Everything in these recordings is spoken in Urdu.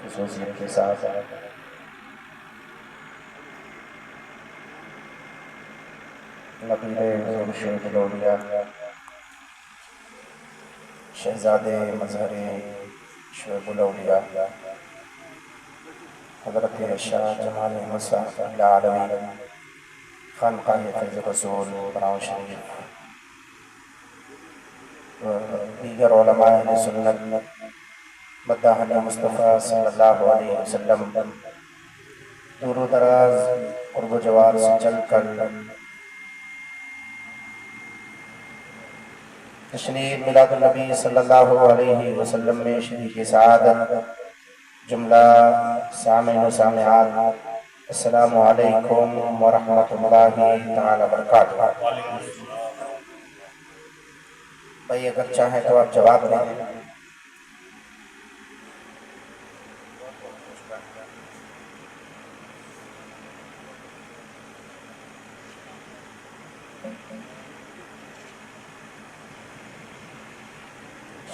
خصوصیت کے ساتھ نقیب ذوالشیخ لودھیا شہزادے مظہر شعیب الاولیاء حضرت شاہ جمال احمد صاحب العالوی خانقاہ فیض رسول براؤں شریف و دیگر علماء اہل سنت مداحن مصطفیٰ صلی اللہ علیہ وسلم دور و دراز قرب و جوار سے چل کر تشریف میلاد النبی صلی اللہ علیہ وسلم میں شریک سعادت جملہ سامعین و سامعات السلام علیکم ورحمۃ اللہ تعالی وبرکاتہ۔ بھائی اگر چاہیں تو آپ جواب دیں۔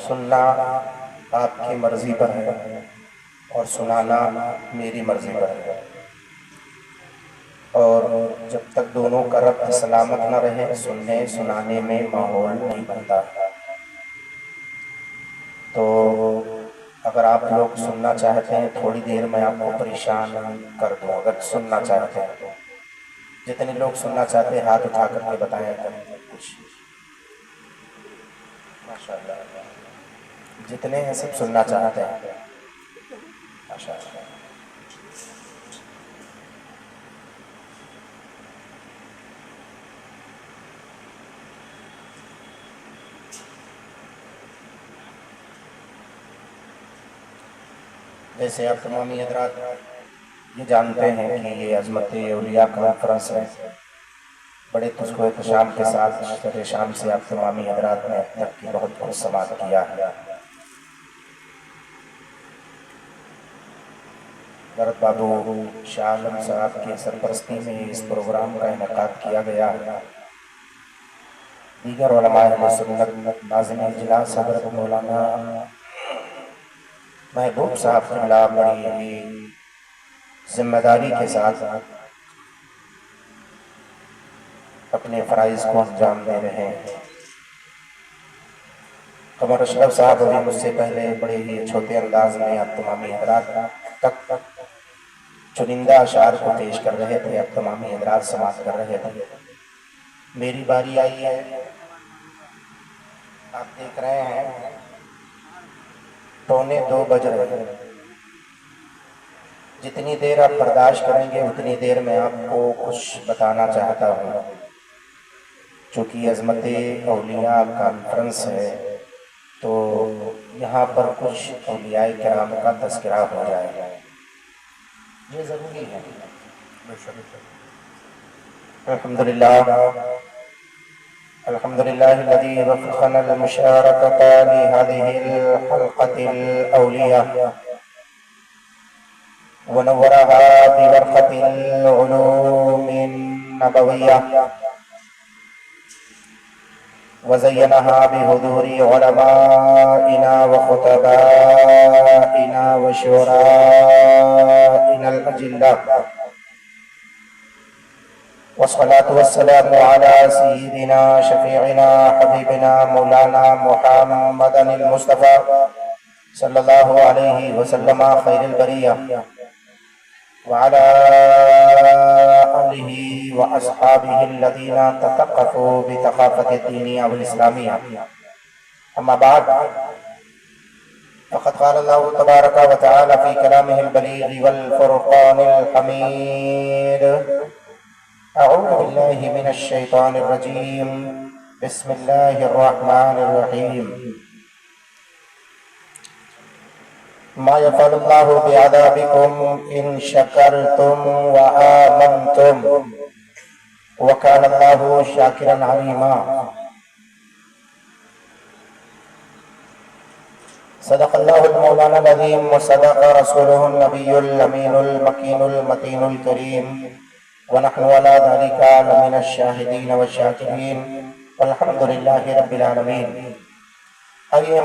سننا آپ کی مرضی پر ہے اور سنانا میری مرضی پر ہے، اور جب تک دونوں کا ربط سلامت نہ رہے سننے سنانے میں ماحول نہیں بنتا۔ تو اگر آپ لوگ سننا چاہتے ہیں تھوڑی دیر میں آپ کو پریشان کر دوں، اگر سننا چاہتے ہیں تو جتنے لوگ سننا چاہتے ہیں ہاتھ اٹھا کر کے بتائیں کریں کچھ۔ ماشاءاللہ جتنے ہیں سب سننا چاہتے ہیں، ماشاءاللہ۔ جیسے آپ تمامی حضرات یہ جانتے ہیں کہ یہ عظمت اولیاء کانفرنس ہے، بڑے تجھ و احتشام کے ساتھ شرح شام سے آپ تمامی حضرات نے اب تک کی بہت کچھ سماعت کیا ہے۔ حضرت بابو شاہ عالم صاحب کی سرپرستی میں اس پروگرام کا انعقاد کیا گیا ہے۔ دیگر علماء اہل سنت ناظم اجلاس حضرت مولانا محبوب صاحب قبلہ بڑی ہی ذمہ داری کے ساتھ اپنے فرائض کو انجام دے رہے ہیں۔ قمر اشرف صاحب ابھی مجھ سے پہلے بڑے ہی چھوٹے انداز میں آپ تمامی حضرات تک چنندہ اشعار کو پیش کر رہے تھے، اب تمامی حضرات سماعت کر رہے تھے۔ میری باری آئی ہے، آپ دیکھ رہے ہیں 2:45 بج رہے ہیں۔ جتنی دیر آپ برداشت کریں گے اتنی دیر میں آپ کو کچھ بتانا چاہتا ہوں، چونکہ عظمت اولیاء کانفرنس ہے تو یہاں پر کچھ اولیاء کرام کا تذکرہ ہو جائے گا، یہ ضروری ہے۔ الحمدللہ الذی وفقنا المشارکۃ لهذه الحلقة الأولیاء ونورها بورقة العلوم النبوية وزينها بحضور علمائنا وخطبائنا وشورائنا الأجلاء، والصلاة والسلام على سيدنا شفيعنا حبيبنا مولانا محمد المصطفى صلی اللہ علیہ وسلم خیر البریہ وعلى آلہ واصحابہ الذین تثقفوا بثقافة الدینیہ والاسلامیہ، اما بعد فقد قال اللہ تبارک وتعالی فی کلامہ البلیغ والفرقان الحمید، اعوذ باللہ من الشیطان الرجیم، بسم اللہ الرحمن الرحیم، ما يفعل الله بعذابكم إن شكرتم وآمنتم وكان الله شاكرا عليما۔ صدق الله المولانا العظيم وصدق رسوله النبي الأمين المكين المتين الكريم، ونحن على ذلك لمن الشاهدين والشاكرين والحمد لله رب العالمين۔ آئیے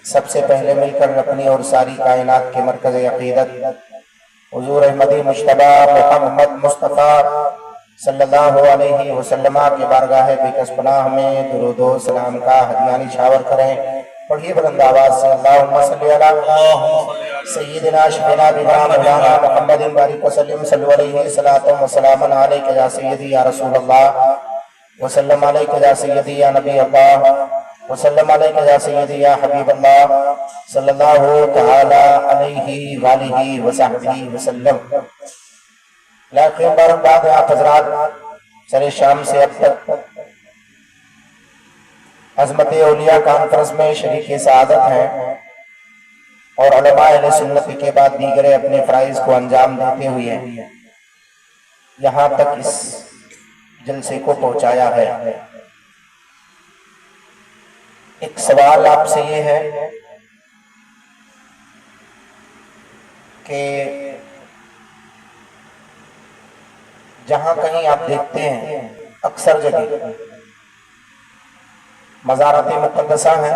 سب سے پہلے مل کر اپنی اور ساری کائنات کے مرکز عقیدت حضور احمدی مجتبی محمد مصطفیٰ صلی اللہ علیہ وسلم کے بارگاہ بکس پناہ میں درود و سلام کا ہدیہ نچھاور کریں۔ پڑھیے بلند آواز سے اللہم صلی علی سیدنا شفینا بنا مولانا محمد بارک وسلم صلی علیہ صلاۃ و سلام علیک یا سیدی یا رسول اللہ وسلم علیک یا سیدی یا نبی اللہ وسلم علیک یا سیدی یا حبیب اللہ صلی اللہ تعالی علیہ وآلہ وصحبہ وسلم۔ لاکھیں مبارکباد آپ حضرات سر شام سے اب تک عظمت اولیاء کانفرنس میں شریک سعادت ہیں اور علماء اہل سنت کے بعد دیگر اپنے فرائض کو انجام دیتے ہوئے یہاں تک اس جلسے کو پہنچایا ہے۔ ایک سوال آپ سے یہ ہے کہ جہاں کہیں آپ دیکھتے ہیں اکثر جگہ مزارات مقدسہ ہیں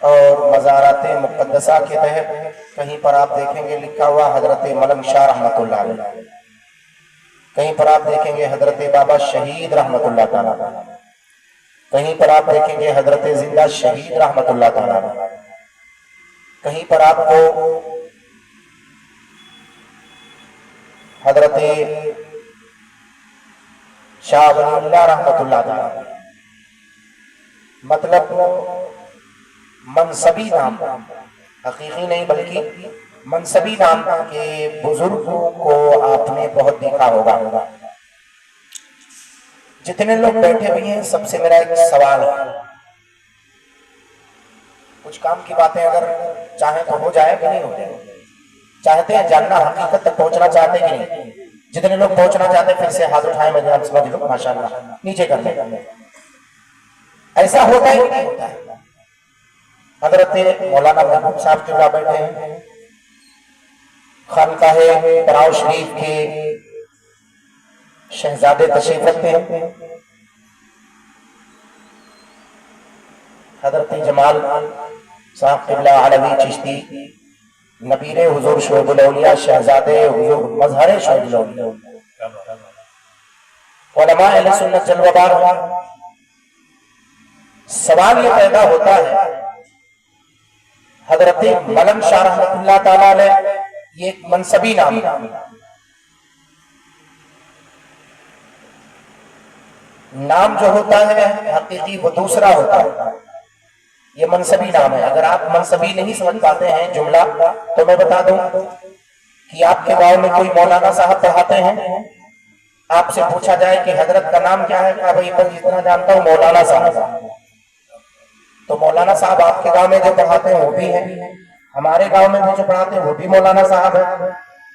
اور مزارات مقدسہ کے تحت کہیں پر آپ دیکھیں گے لکھا ہوا حضرت ملنگ شاہ رحمۃ اللہ علیہ، کہیں پر آپ دیکھیں گے حضرت بابا شہید رحمۃ اللہ تعالیٰ، کہیں پر آپ دیکھیں گے حضرت زندہ شہید رحمۃ اللہ تعالیٰ، کہیں پر آپ کو حضرت شاہ ولی اللہ رحمۃ اللہ تعالیٰ، مطلب منصبی نام، حقیقی نہیں بلکہ منصبی نام کے بزرگوں کو آپ نے بہت دیکھا ہوگا۔ جتنے لوگ بیٹھے ہوئے ہیں سب سے میرا ایک سوال ہے، کچھ کام کی باتیں اگر چاہیں تو ہو جائے کہ نہیں ہو جائے، چاہتے ہیں جاننا، حقیقت تک پہنچنا چاہتے ہیں کہ نہیں؟ جتنے لوگ پہنچنا چاہتے ہیں پھر سے ہاتھ اٹھائیں، میں جان سمجھ لوں ماشاءاللہ نیچے کر لیں۔ ایسا ہوتا ہے کہ نہیں ہوتا ہے؟ حضرت مولانا محبوب صاحب کے بیٹھے ہیں، خانقاہ پراؤ شریف کے شہزادے تشریف رکھتے ہیں، حضرت جمال صاحب قبلہ علوی چشتی نبیر حضور شعیب الاولیاء شہزادے حضور مظہر شعیب الاولیاء، علماء اہل سنت جلوہ بار۔ سوال یہ پیدا ہوتا ہے حضرت ملنگ شاہ رحمۃ اللہ تعالیٰ علیہ یہ ایک منصبی نام ہے، نام جو ہوتا ہے حقیقی وہ دوسرا ہوتا ہے، یہ منصبی نام ہے۔ اگر آپ منصبی نہیں سمجھ پاتے ہیں جملہ تو میں بتا دوں کہ آپ کے گاؤں میں کوئی مولانا صاحب پڑھاتے ہیں، آپ سے پوچھا جائے کہ حضرت کا نام کیا ہے، کہا بھائی میں جتنا جانتا ہوں مولانا صاحب، تو مولانا صاحب آپ کے گاؤں میں جو پڑھاتے ہیں وہ بھی ہیں، ہمارے گاؤں میں جو پڑھاتے ہیں وہ بھی مولانا صاحب ہیں،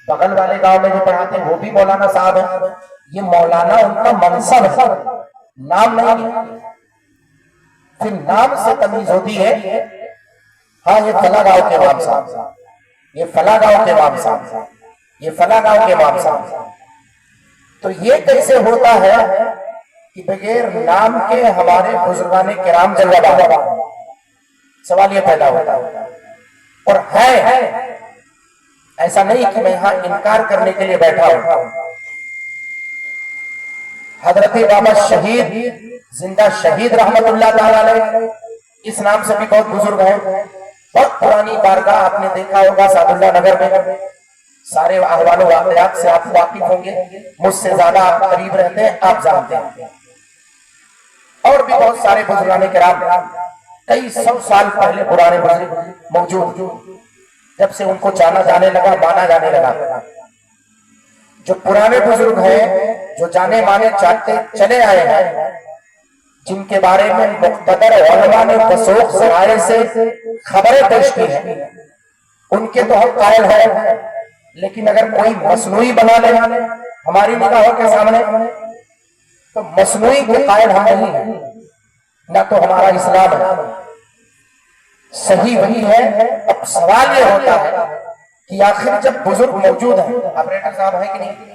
بغل والے گاؤں میں جو پڑھاتے ہیں وہ بھی مولانا صاحب ہیں۔ یہ مولانا ان کا منصب ہے، نام نہیں ہے۔ پھر نام سے تمیز ہوتی ہے، ہاں یہ فلاں گاؤں کے امام صاحب، یہ فلاں گاؤں کے امام صاحب، یہ فلاں گاؤں کے امام صاحب۔ تو یہ کیسے ہوتا ہے کہ بغیر نام کے ہمارے بزرگان کرام جلوہ بار؟ سوال یہ پیدا ہوتا ہے، اور ہے ایسا نہیں کہ میں یہاں انکار کرنے کے لیے بیٹھا ہوں۔ حضرت بابا شہید زندہ شہید رحمت اللہ تعالیٰ علیہ اس نام سے بھی بہت بزرگ ہیں، بہت پرانی بارگاہ آپ نے دیکھا ہوگا سعد اللہ نگر میں، سارے احوال و واقعات سے آپ واقف ہوں گے، مجھ سے زیادہ آپ قریب رہتے ہیں، آپ جانتے ہیں۔ اور بھی بہت سارے بزرگان کرام کئی سو سال پہلے پرانے بزرگ موجود، جب سے ان کو جانا جانے لگا، مانا جانے لگا۔ جو پرانے بزرگ ہیں جو جانے مانے چاہتے چلے آئے ہیں، جن کے بارے میں مقتدر علماء نے وثوق ذرائع سے خبریں پیش کی ہیں، ان کے تو ہم قائل ہیں، لیکن اگر کوئی مصنوعی بنا لے ہماری نگاہوں کے سامنے تو مصنوعی کے قائل ہم نہیں ہیں، نہ تو ہمارا اسلام ہے، صحیح وہی ہے۔ اب سوال یہ ہوتا ہے کہ آخر جب بزرگ موجود ہیں، آپریٹر صاحب ہیں کہ نہیں،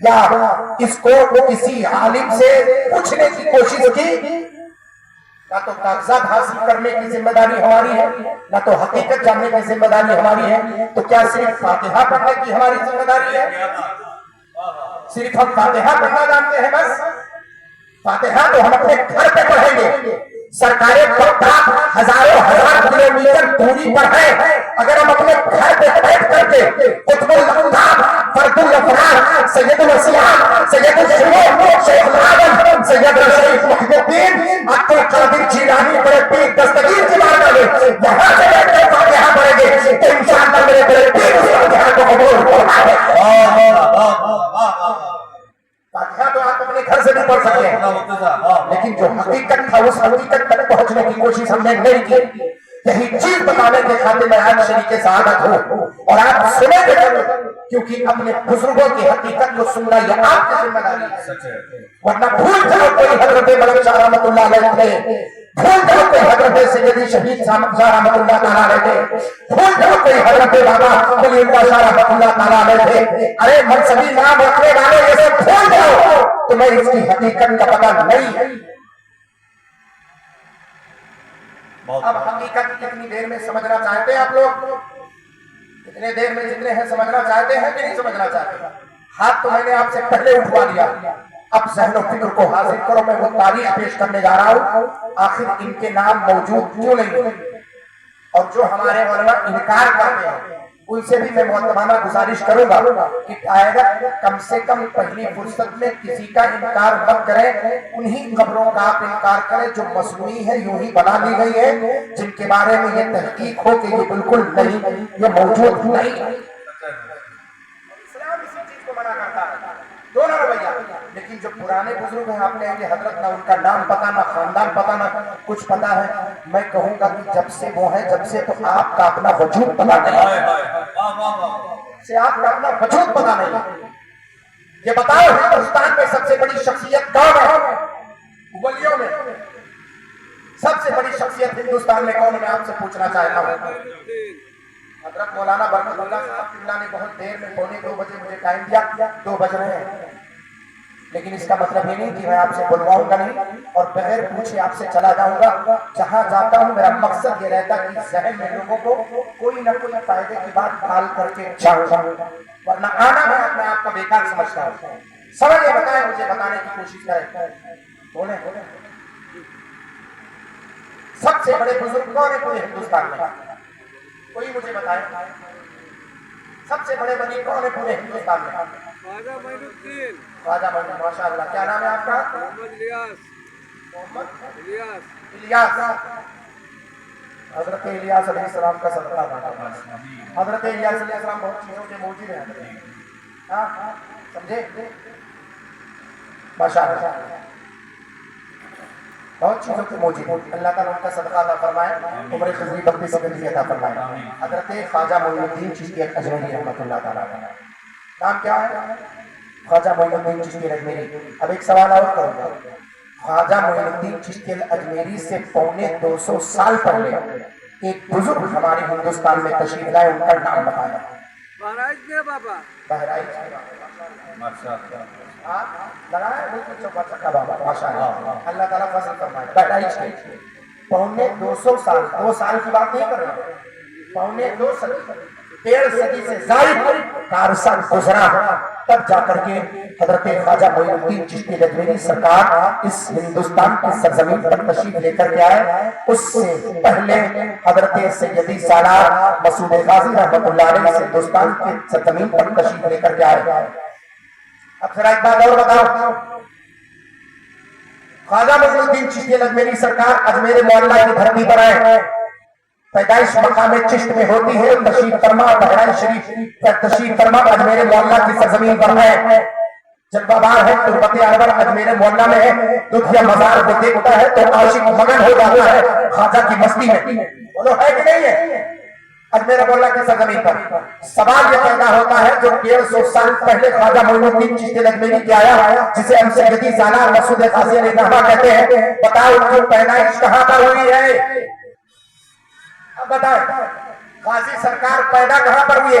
یا اس کو کسی عالم سے پوچھنے کی کوشش کی؟ نہ تو کاغذات حاصل کرنے کی ذمہ داری ہماری ہے، نہ تو حقیقت جاننے کی ذمہ داری ہماری ہے، تو کیا صرف فاتحہ پڑھنے کی ہماری ذمہ داری ہے؟ صرف ہم فاتحہ پڑھنا جانتے ہیں بس؟ فاتحہ تو ہم اپنے گھر پہ پڑھیں گے، سرکاریں بغداد ہزاروں ہزار کلومیٹر دوری پر ہے، اگر ہم اپنے گھر پہ بیٹھ کر کے قطب الاقطاب، فرد الافراد، سید الاسیان، سید الشیوخ، شیخ العالم، سید الشیخ محی الدین عبد القادر جیلانی بڑے پیر دستگیر کی بارگاہ میں یہاں سے بیٹھ کر فاتحہ پڑھیں گے تو انشاءاللہ میرے بڑے پیر اس فاتحہ کو قبول فرمائے۔ فاتحہ تو آپ اپنے گھر سے بھی پڑھ سکتے ہیں، لیکن جو حقیقت تھا اس حقیقت تک پہنچنے کی کوشش ہم نے نہیں کی۔ یہی چیز بتانے کے خاطر میں آج شریک سعادت ہوں، اور آپ سنیں گے کیونکہ اپنے بزرگوں کی حقیقت کو سننا یہ آپ کی ذمہ داری ہے، ورنہ بھول جاؤ کوئی حضرت ملک شاہ رحمۃ اللہ علیہ تھے، بھول جاؤ کوئی حضرت سیدی شہید شاہ رحمۃ اللہ تعالیٰ علیہ تھے، بھول جاؤ کوئی حضرت بابا ولی اللہ شاہ رحمۃ اللہ تعالیٰ علیہ تھے، ارے منصبی نام رکھنے والے یہ سب بھول جاؤ، تمہیں اس کی حقیقت کا پتہ نہیں ہے۔ اب حقیقت کتنی دیر میں سمجھنا چاہتے ہیں آپ لوگ؟ کتنے دیر میں جتنے ہیں سمجھنا چاہتے ہیں کہ نہیں سمجھنا چاہتے؟ ہاتھ تو میں نے آپ سے پہلے اٹھوا لیا، اب ذہن و فکر کو حاضر کرو، میں وہ تاریخ پیش کرنے جا رہا ہوں، آخر ان کے نام موجود کیوں نہیں، اور جو ہمارے علماء انکار کرتے ہیں ان سے بھی میں محترمانہ گزارش کروں گا کہ آئندہ کم سے کم پہلی فرصت میں کسی کا انکار مت کریں، انہی قبروں کا آپ انکار کریں جو مصنوعی ہے، یوں ہی بنا لی گئی ہے، جن کے بارے میں یہ تحقیق ہو کہ یہ بالکل نہیں، یہ موجود نہیں۔ اسلام اسی چیز کو منع کرتا ہے، دونوں رویہ، لیکن جو پرانے بزرگ ہیں آپ کہیں گے حضرت نہ ان کا نام پتا نہ خاندان پتا نہ کچھ پتا ہے، میں کہوں گا کہ جب سے وہ ہیں جب سے تو آپ کا اپنا وجود پتا نہیں، سے آپ کا اپنا وجود پتا نہیں۔ یہ بتاؤ ہندوستان میں سب سے بڑی شخصیت کون ہے؟ ولیوں میں سب سے بڑی شخصیت ہندوستان میں کون ہے؟ میں آپ سے پوچھنا چاہتا ہوں۔ حضرت مولانا برکت اللہ صاحب قبلہ نے بہت دیر میں 2:45 بجے مجھے ٹائم دیا، 2 بج رہے ہیں، لیکن اس کا مطلب یہ نہیں کہ میں آپ سے بلواؤں گا نہیں اور بغیر پوچھے آپ سے چلا جاؤں گا۔ جہاں جاتا ہوں میرا مقصد یہ رہتا ہے کہ ذہن میں لوگوں کو کوئی نہ کوئی فائدے کی بات ڈال کر کے جاؤں، ورنہ آنا میں اپنے آپ کا بیکار سمجھتا ہوں۔ سمجھے بتائیں، مجھے بتانے کی کوشش کریں، بولیں سب سے بڑے بزرگ کون ہیں پورے ہندوستان میں؟ کوئی مجھے بتائے سب سے بڑے ولی کون ہیں پورے ہندوستان میں؟ خواجہ معین الدین، خواجہ معین، ماشاء اللہ، کیا نام ہے آپ کا؟ محمد الیاس، محمد الیاس، الیاس۔ حضرت الیاس علیہ السلام کا صدقہ تھا، حضرت الیاس علیہ السلام بہت چیزوں کے موجود ہیں، ہاں سمجھے، ماشاء اللہ بہت چیزوں کے موجود ہیں، اللہ تعالیٰ ان کا صدقہ عطا فرمائے، عمر خضری بختی سکندری عطا فرمائے۔ حضرت خواجہ معین الدین چشتی اجمیری رحمۃ اللہ تعالیٰ، نام کیا ہے؟ خواجہ معین الدین چشتی اجمیری۔ اب ایک سوال اور کروں گا، خواجہ معین الدین چشتی اجمیری سے 250 سال پہلے ایک بزرگ ہمارے ہندوستان میں تشریف لائے، ان کا نام بتایا۔ بہرائچ میں بابا، بہرائچ لگایا بالکل چوکا چکا بابا، ماشاء اللہ، اللہ تعالیٰ فضل فرمائے۔ بہرائچ کے 250 سال، 2 سال کی بات نہیں کر رہا، 2.25 صدی، 1.5 صدی سے زائد کا عرصہ گزرا، تب جا کر کے حضرت خواجہ معین الدین چشتی اجمیری سرکار اس ہندوستان کی سرزمین پر تشریف لے کر کے آئے۔ اس سے پہلے حضرت سیدی سالار مسعود غازی رحمۃ اللہ علیہ ہندوستان کی سرزمین پر تشریف لے کر کے آئے۔ اب ذرا ایک بات اور بتاؤ، خواجہ معین الدین چشتی اجمیری سرکار اجمیر معلیٰ کی دھرتی پر آئے، پیدائش مقام چشت میں ہوتی ہے، تشریف فرما بہرائچ شریف پر تشریف فرما اجمیر معلیٰ کی سرزمین پر ہے، جلوہ بار ہے، تربت انور اجمیر معلیٰ میں ہے، دودھیا مزار کو دیکھتا ہے تو عاشق مگن ہو جاتا ہے خواجہ کی مستی میں، بولو ہے کہ نہیں ہے؟ اجمیر معلیٰ کی سرزمین پر سوال یہ پیدا ہوتا ہے جو 150 سال پہلے خواجہ معین الدین چشتی اجمیری کے آیا، جسے ہم سیدی سالار مسعود غازی علیہ الرحمہ کہتے ہیں، بتاؤ ان کی پیدائش کہاں پر ہوئی ہے؟ اب بتائیں غازی سرکار پیدا کہاں پر ہوئے؟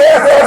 150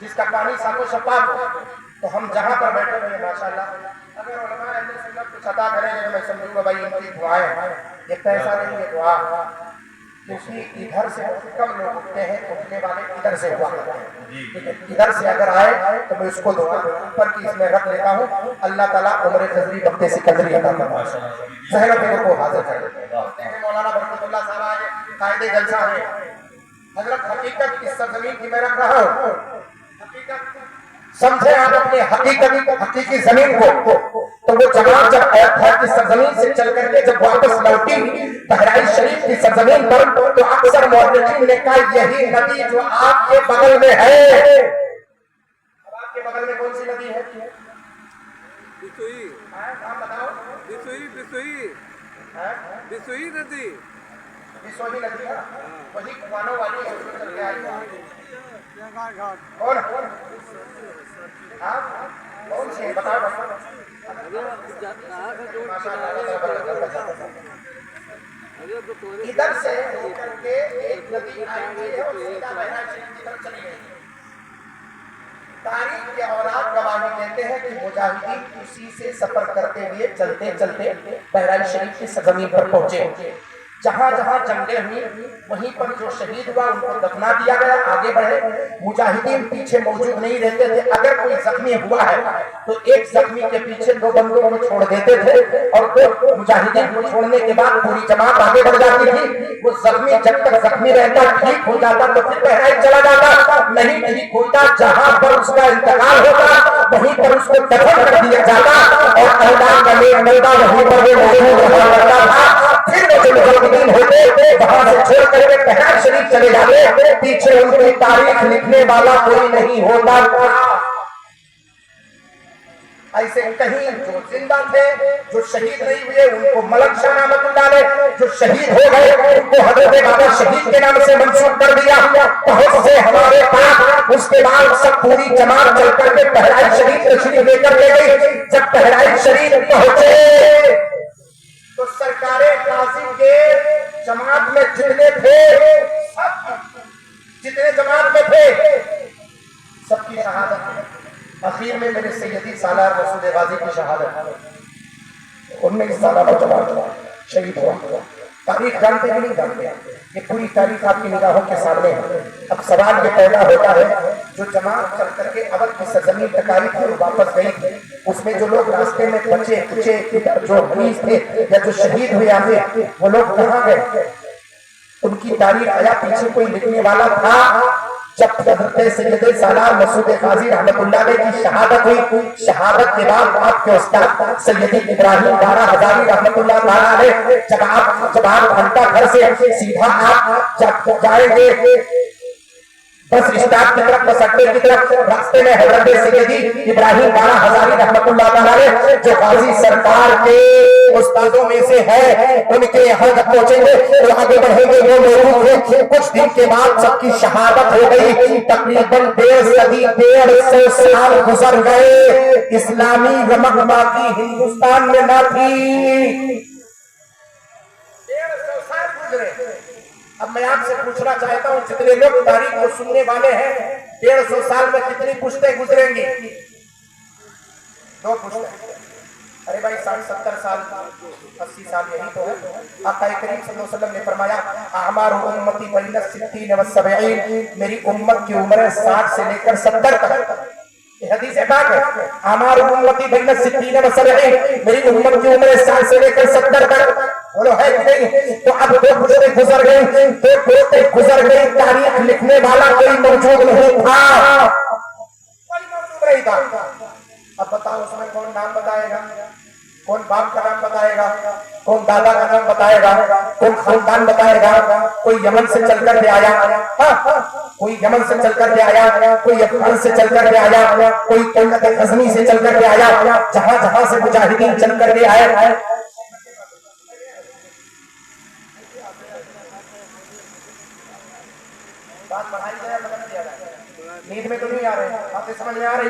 جس کا پانی صاف و شفاف ہو. تو ہم جہاں پر بیٹھے ہوئے ماشاءاللہ اگر علماء اہل سنت کچھ عطا کریں گے تو میں سمجھوں گا بھائی ان کی دعائیں یہ پیسہ نہیں ہے دعا. کیونکہ ادھر سے کم لوگ اٹھتے ہیں, اٹھنے والے ادھر سے ہوا کرتے ہیں. ادھر سے اگر آئے تو میں اس کو دعا اوپر کی اس میں رکھ لیتا ہوں. اللہ تعالیٰ عمر خضری وقت سے قدری عطا فرمائے. ذہن میں کو حاضر کر دیتے ہیں. مولانا برکت اللہ صاحب آج قائد جلسہ ہے. حضرت حقیقت اس سرزمین کی میں رکھ رہا ہوں. حقیقت سمجھے آپ اپنے حقیقی زمین کو. تو وہ جماعت جب ایتھا کی سرزمین سے چل کر کے جب واپس لوٹی بہرائچ شریف کی سرزمین پر تو اکثر مورخین نے کہا یہی ندی جو آپ کے بغل میں ہے. آپ کے بغل میں کون سی ندی ہے؟ بسوئی. نام بتاؤ. بسوئی ندی. بسوئی ندی ہے وہی کوانوں والی ہے جو چل کے آئی ہے. کون کون سی ہے بتاؤ. ادھر سے ہو کر کے ایک ندی آئی ہے اور سیدھا بہرائچ شریف کی طرف چلی گئی. تاریخ کے اوراق گواہی دیتے ہیں کہ مجاہدین اسی سے سفر کرتے ہوئے چلتے چلتے بہرائچ شریف کی سرزمین پر پہنچے. جہاں جہاں جنگیں ہوئی وہیں پر جو شہید ہوا ان کو دفنا دیا گیا. آگے بڑھے. مجاہدین پیچھے موجود نہیں رہتے تھے. اگر کوئی زخمی ہوا ہے تو ایک زخمی کے پیچھے دو بندوں کو چھوڑ دیتے تھے اور دو مجاہدین کو چھوڑنے کے بعد پوری جماعت آگے بڑھ جاتی تھی. وہ زخمی جب تک زخمی رہتا ٹھیک ہو جاتا تو پھر بہرائچ چلا جاتا. نہیں ٹھیک ہوتا جہاں پر اس کا انتقال ہوتا وہیں پر اس کو دفن کر دیا جاتا اور اولاد کا نیک ملتا وہیں پر وہ موجود رہا کرتا تھا. پھر وہ جو مجاہدین ہوتے وہاں سے چھوڑ کر کے بہرائچ شریف چلے جاتے. پیچھے ان کی تاریخ لکھنے والا کوئی نہیں ہوتا تھا. ایسے کہیں جو زندہ تھے جو شہید نہیں ہوئے ان کو ملک شاہ رحمت اللہ علیہ, جو شہید ہو گئے ان کو حضرت بابا شہید کے نام سے منسوب کر دیا. بہت سے ہمارے پاس اس کے بعد سب پوری جماعت چل کر کے بہرائچ شریف تشریف لے کر لے گئی. جب بہرائچ شریف پہنچے تو سرکار قاضی کے جماعت میں جتنے تھے جتنے جماعت میں تھے سب کی شہادت. اخیر میں میرے سیدی سالار رسول غازی کی شہادت. 19 سالہ نوجوان شہید ہوا. تاریخ جانتے بھی نہیں جانتے. یہ پوری تاریخ آپ کی نگاہوں کے سامنے ہے. اب سوال یہ پیدا ہوتا ہے جو جماعت چل کر کے اودھ کی سرزمین تک آئی تھی اور واپس گئی تھی اس میں جو لوگ راستے میں بچے کچے جو مریض تھے یا جو شہید ہوئے آتے وہ لوگ کہاں گئے؟ ان کی تاریخ آیا پیچھے کوئی لکھنے والا تھا؟ جب حضرت سید سالار مسعود قاضی رحمت اللہ علیہ کی شہادت ہوئی, شہادت کے بعد آپ کے استاد سیدی ابراہیم بارہ ہزاری رحمت اللہ تعالیٰ علیہ جب آپ گھنٹہ گھر سے سیدھا آپ جب جائیں گے بس اسٹاپ کی طرف بس اڈے کی طرف راستے میں حضرت سیدی ابراہیم بارہ ہزاری رحمت اللہ تعالیٰ علیہ جو غازی سرکار کے استادوں میں سے ہے ان کے یہاں جب پہنچیں گے تو آگے بڑھیں گے. وہ موجود ہیں. کچھ دن کے بعد سب کی شہادت ہو گئی. تقریباً 150 سال گزر گئے. اسلامی رمق باقی ہندوستان میں نہ تھی. 150 سال گزرے. اب میں آپ سے پوچھنا چاہتا ہوں جتنے لوگ تاریخ کو سننے والے ہیں 150 سال میں کتنی پشتیں گزریں گی؟ 2 پشتیں. ارے بھائی 60-70 سال 80 سال یہی تو ہے. آقا کریم صلی اللہ علیہ وسلم نے فرمایا اعمار امتی بین 60 و 70. میری امت کی عمریں 60 سے لے کر 70 تک. یہ حدیث پاک ہے. اعمار امتی بین 60 و 70. میری امت کی عمریں 60 سے لے کر 70 تک. بولو ہے کہ نہیں؟ تو اب 2 پشتیں گزر گئی. 2 پشتیں گزر گئی. تاریخ لکھنے والا کوئی موجود نہیں تھا. کوئی موجود نہیں تھا. اب بتاؤ اس میں کون نام بتائے گا؟ کون باپ کا نام بتائے گا؟ کون دادا کا نام بتائے گا؟ کون خاندان بتائے گا؟ کوئی یمن سے چل کر کے آیا, کوئی یمن سے چل کر کے آیا, کوئی افغان سے چل کر کے آیا, کوئی قلت غزنی سے چل کر کے آیا. جہاں جہاں سے مجاہدین چل کر کے آئے. بات بڑھائی جائے مدد کیا جائے. نیند میں تو نہیں آ رہے, باتیں سمجھ میں آ رہی,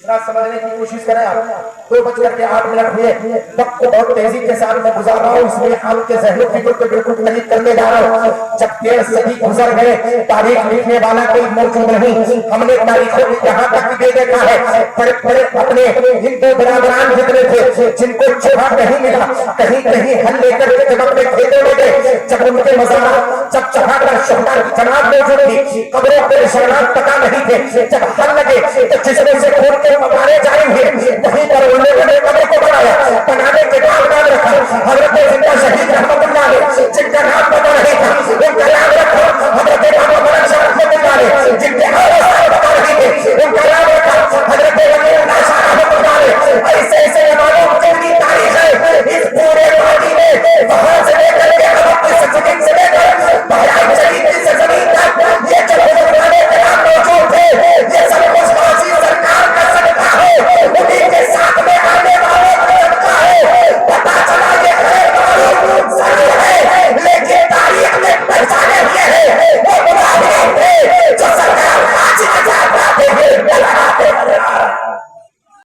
ذرا سمجھنے کی کوشش کریں آپ. 2:08 ہوئے. وقت کو بہت تیزی کے ساتھ میں گزار رہا ہوں، اس لیے آپ کے ذہن و فکر کو بالکل قریب کرنے جا رہا ہوں. جب 13 صدی گزر گئے، تاریخ لکھنے والا کوئی موجود نہیں. ہم نے تاریخوں میں یہاں تک بھی دیکھا ہے، بڑے بڑے اپنے ہندو برادران جتنے تھے جن کو جگہ نہیں ملا، کہیں کہیں ہل لے کر کے جب اپنے کھیتوں میں گئے، جب ان کے مزارات جب جہاں پر شہدا کی جماعت موجود تھی، قبروں کے نشانات پتہ نہیں تھے، جب ہل لگے تو جس میں سے کھول کے مارے جائیں گے وہیں پر ان لوگوں نے قبر کو بنایا. بنانے کے بعد نام رکھا حضرت زندہ شہید رحمت اللہ علیہ، جن کا نام پتہ نہیں تھا ان کا نام رکھا